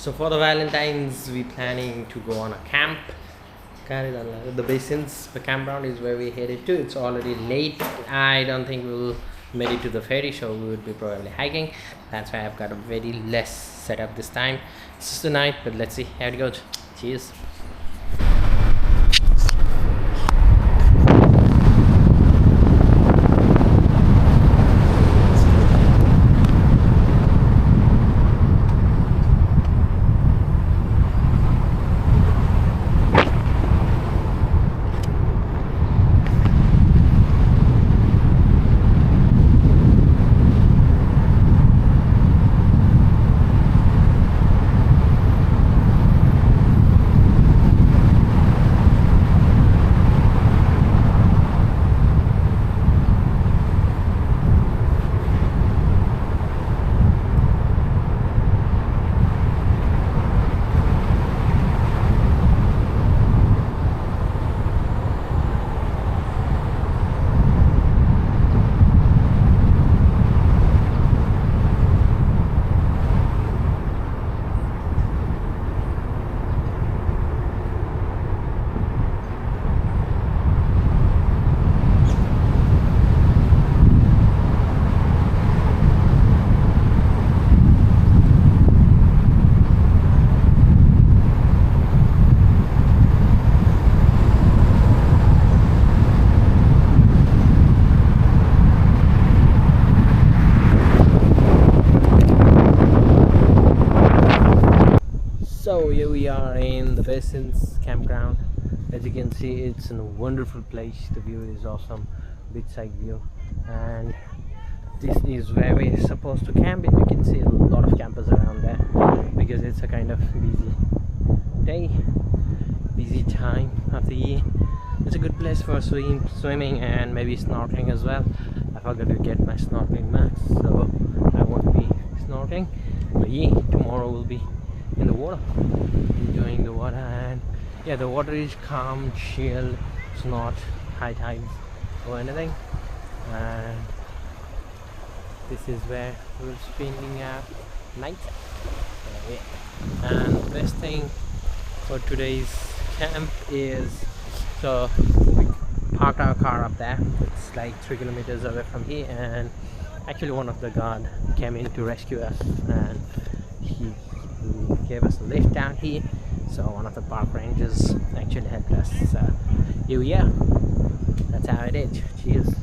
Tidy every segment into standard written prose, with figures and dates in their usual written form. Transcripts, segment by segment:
So for the Valentines, we planning to go on a camp. The Basins, the campground is where we headed to. It's already late. I don't think we'll make it to the ferry, so we would be probably hiking. That's why I've got a very less setup this time. It's just a night, but let's see how it goes. Cheers. So here we are in the Basins Campground. As you can see, it's a wonderful place. The view is awesome, beachside view, and this is where we're supposed to camp. You can see a lot of campers around there because it's a kind of busy day, busy time of the year. It's a good place for swimming and maybe snorkeling as well. I forgot to get my snorkeling mask, so I won't be snorkeling. But yeah, tomorrow we'll be in the water, enjoying the water. And yeah, the water is calm, chill. It's not high tides or anything. And this is where we're spending our night. Yeah. And the best thing for today's camp is, so we parked our car up there. It's like 3 kilometers away from here, and actually one of the guard came in to rescue us, and he gave us a lift down here. So one of the park rangers actually helped us. So here we are. That's how it is. Cheers.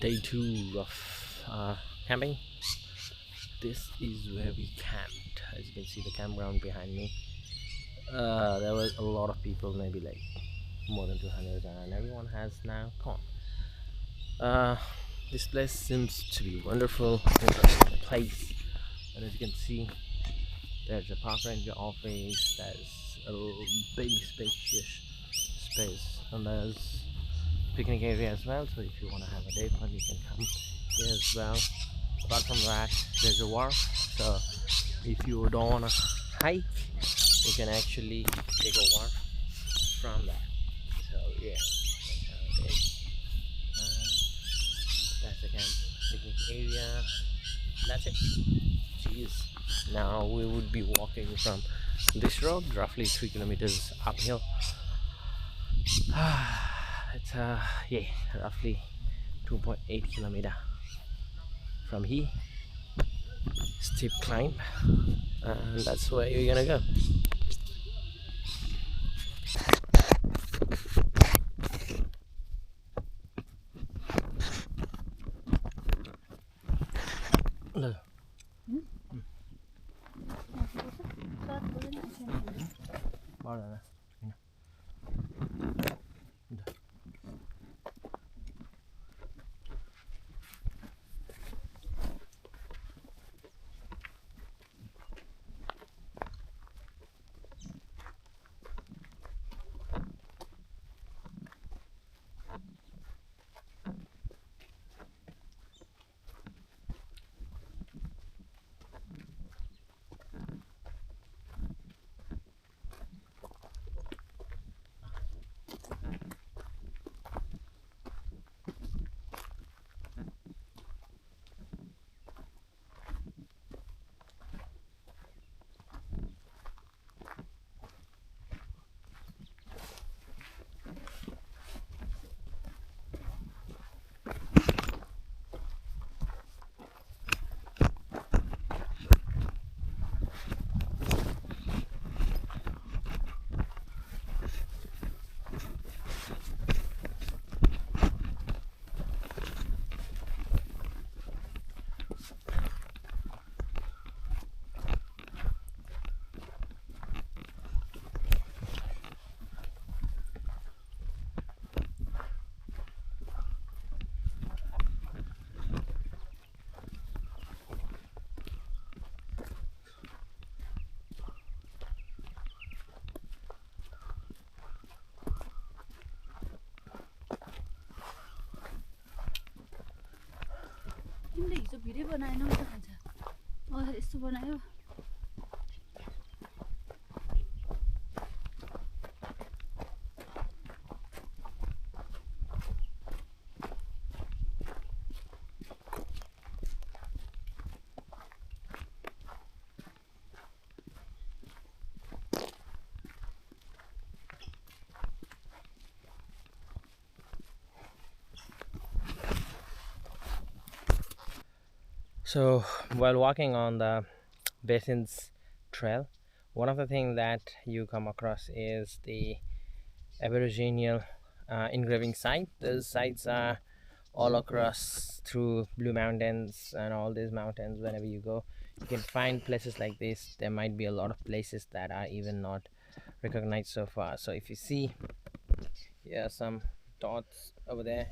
Day 2 of camping. This is where we camped. As you can see the campground behind me. There was a lot of people, maybe like more than 200, and everyone has now gone. This place seems to be wonderful, interesting place. And as you can see, there's a park ranger office. There's a big spacious space, and there's picnic area as well. So if you want to have a day fun, you can come here as well. Apart from that, there's a wharf. So if you don't want to hike, you can actually take a wharf from there. So yeah, that's how it is. That's the camp picnic area. That's it. Jeez. Now we would be walking from this road, roughly 3 kilometers uphill. It's yeah, roughly 2.8 kilometer from here. Steep climb, and that's where you're gonna go. Look. Mana? 근데 이거 미리 बनाएन हुन्छ यस्तो बनायो So while walking on the Basins trail, one of the things that you come across is the Aboriginal engraving site. Those sites are all across through Blue Mountains and all these mountains. Whenever you go, you can find places like this. There might be a lot of places that are even not recognized so far. So if you see here some dots over there,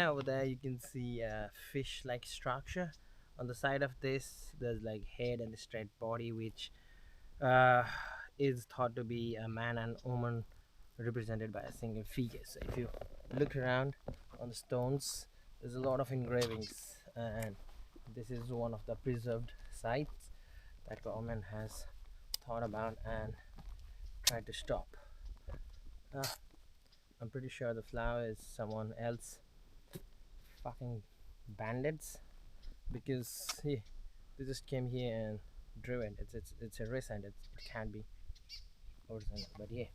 over there you can see a fish like structure. On the side of this there's like head and the straight body, which is thought to be a man and woman represented by a single figure. So if you look around on the stones, there's a lot of engravings, and this is one of the preserved sites that government has thought about and tried to stop. I'm pretty sure the flower is someone else fucking bandits, because they just came here and drew it. It's a recent. It can't be original, but yeah.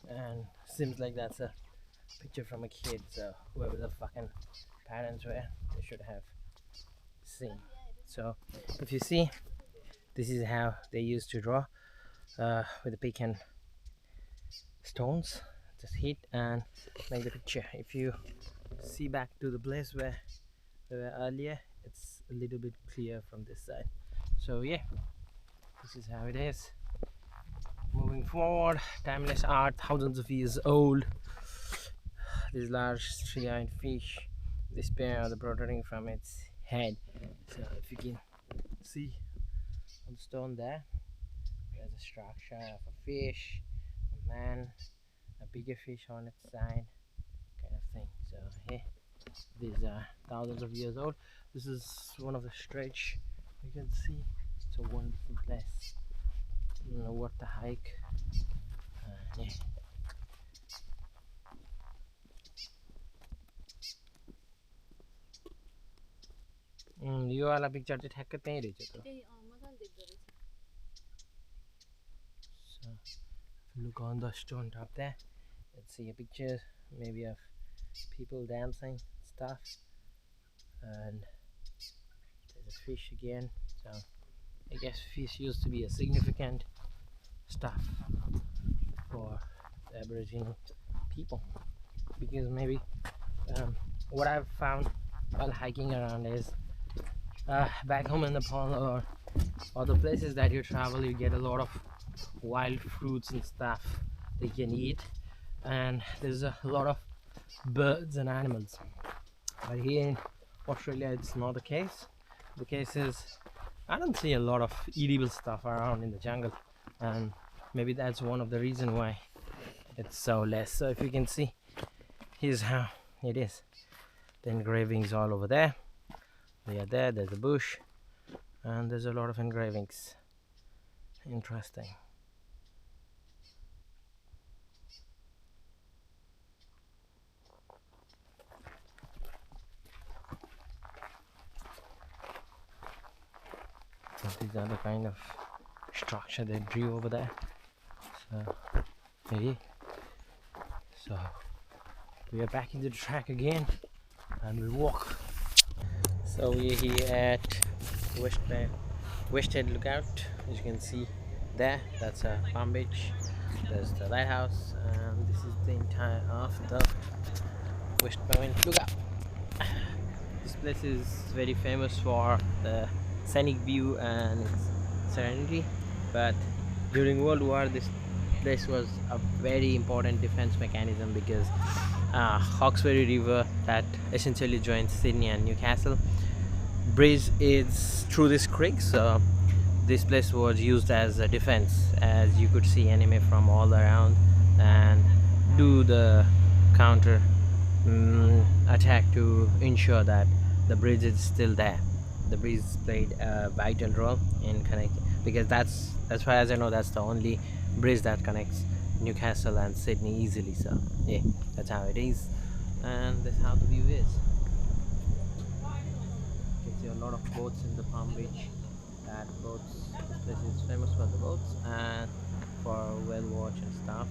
And seems like that's a picture from a kid. So whoever the fucking parents were, they should have seen. So if you see, this is how they used to draw with the pick and stones. Just hit and make the picture. If you see back to the place where we were earlier. It's a little bit clear from this side. So yeah, this is how it is. Moving forward, timeless art, thousands of years old. This large three-eyed fish, the spear the protruding from its head. So if you can see on the stone there, there's a structure of a fish, a man, a bigger fish on its side, kind of thing. So yeah, these are thousands of years old. This is one of the stretch you can see. It's a wonderful place. Worth the hike. Yeah. यो वाला picture चाहिँ ठ्याक्कै त्यहीँ रहेछ त. So if you look on the stone top there, let's see a picture maybe of people dancing stuff, and there's a fish again. So I guess fish used to be a significant stuff for the Aboriginal people, because maybe what I've found while hiking around is back home in Nepal or other places that you travel, you get a lot of wild fruits and stuff that you can eat, and there's a lot of birds and animals. But here in Australia it's not the case. The case is I don't see a lot of edible stuff around in the jungle, and maybe that's one of the reasons why it's so less. So if you can see, here's how it is. The engravings all over there. They are there. There's a bush, and there's a lot of engravings. Interesting. So these are the kind of structure they drew over there. So maybe. So we are back into the track again, and we walk. So we're here at West Head Lookout. As you can see there, that's a palm beach. There's the lighthouse, and this is the entire of the West Point Lookout. This place is very famous for the scenic view and its serenity, but during World War this place was a very important defense mechanism, because Hawkesbury River that essentially joins Sydney and Newcastle bridge is through this creek, so this place was used as a defense, as you could see enemy from all around and do the counter attack to ensure that the bridge is still there. The bridge played a vital role in connecting, because that's, as far as I know, that's the only bridge that connects Newcastle and Sydney easily. So yeah, that's how it is, and that's how the view is. You can see a lot of boats in the Palm Beach. That boats, this place is famous for the boats and for whale watch and stuff.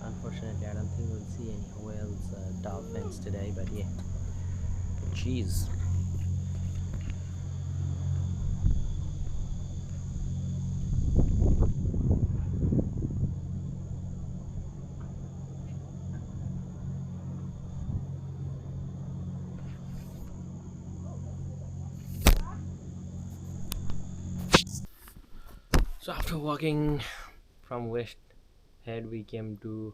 Unfortunately, I don't think we'll see any whales, dolphins today, but yeah. Jeez. So after walking from West Head, we came to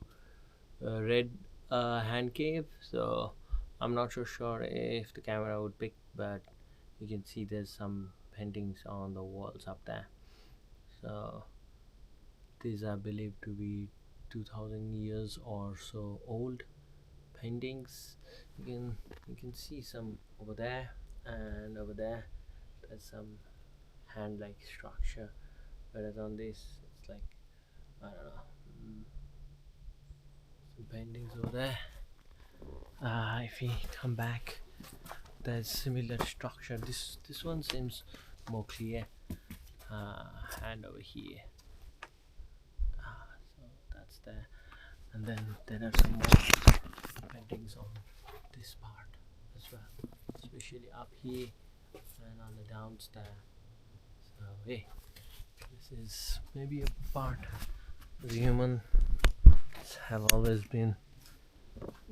Red Hand Cave. So I'm not so sure if the camera would pick, but you can see there's some paintings on the walls up there. So these are believed to be 2000 years or so old paintings. You can see some over there, and over there there's some hand-like structure, whereas on this it's like, I don't know, some paintings over there. If we come back, there's similar structure. This one seems more clear, and over here, so that's there, and then there are some more paintings on this part as well, especially up here and on the downstairs. So hey, this is maybe a part the humans have always been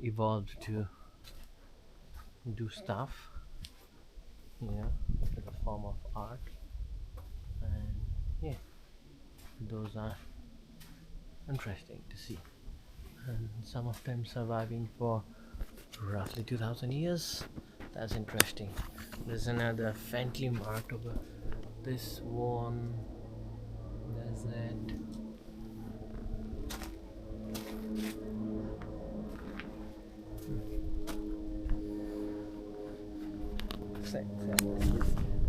evolved to do stuff, you know, with a form of art. And yeah, those are interesting to see, and some of them surviving for roughly 2000 years. That's interesting. There's another faintly marked over this one. There's that.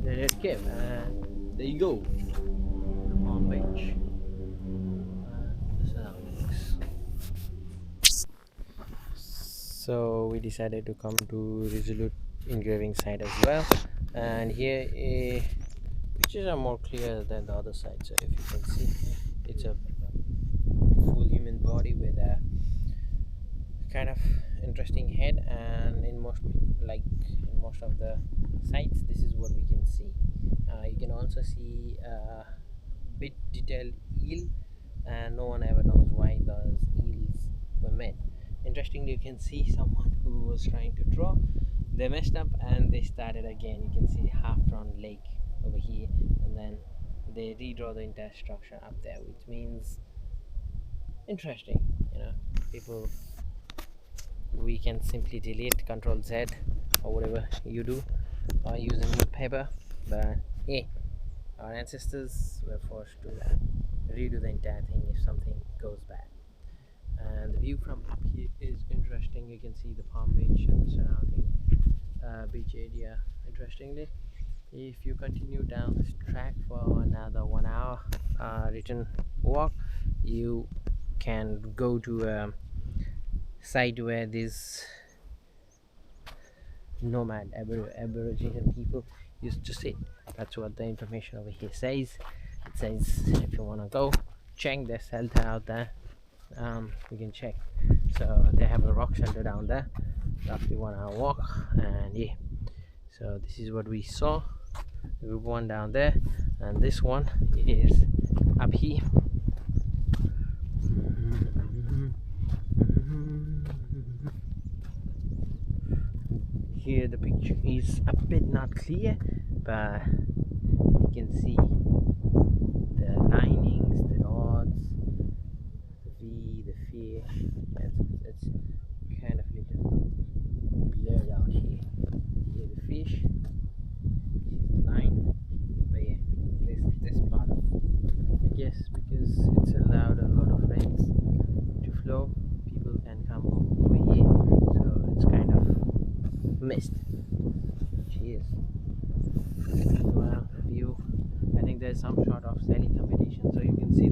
The red cave, and there you go, the Palm Beach, the surroundings. So we decided to come to Resolute engraving site as well, and here pictures are more clear than the other side. So if you can see, it's a full human body with a kind of interesting head, and in most of the sites, this is what we can see. You can also see a bit detailed eel, and no one ever knows why those eels were made. Interestingly, you can see someone who was trying to draw, they messed up and they started again. You can see half-drawn lake over here, and then they redraw the entire structure up there, which means interesting, you know. People, we can simply delete, Control Z or whatever you do, or use a new paper, but yeah, our ancestors were forced to redo the entire thing if something goes bad. And the view from up here is interesting. You can see the Palm Beach and the surrounding beach area. Interestingly, if you continue down this track for another 1 hour return walk, you can go to a site where these nomad Aboriginal people used to sit. That's what the information over here says. It says if you want to go check their shelter out there, you can check. So they have a rock shelter down there, roughly 1 hour walk. And yeah, so this is what we saw. Group 1 down there, and this one is up here. Here the picture is a bit not clear, but you can see the linings, the rods, the V, the fish. It's kind of little blurred out here. Here the fish, here's the line, but yeah, this part of, I guess because it's allowed a lot of rains to flow, people can come over here, so it's kind of missed. Cheers. Well, view. I think there's some sort of sailing competition, so you can see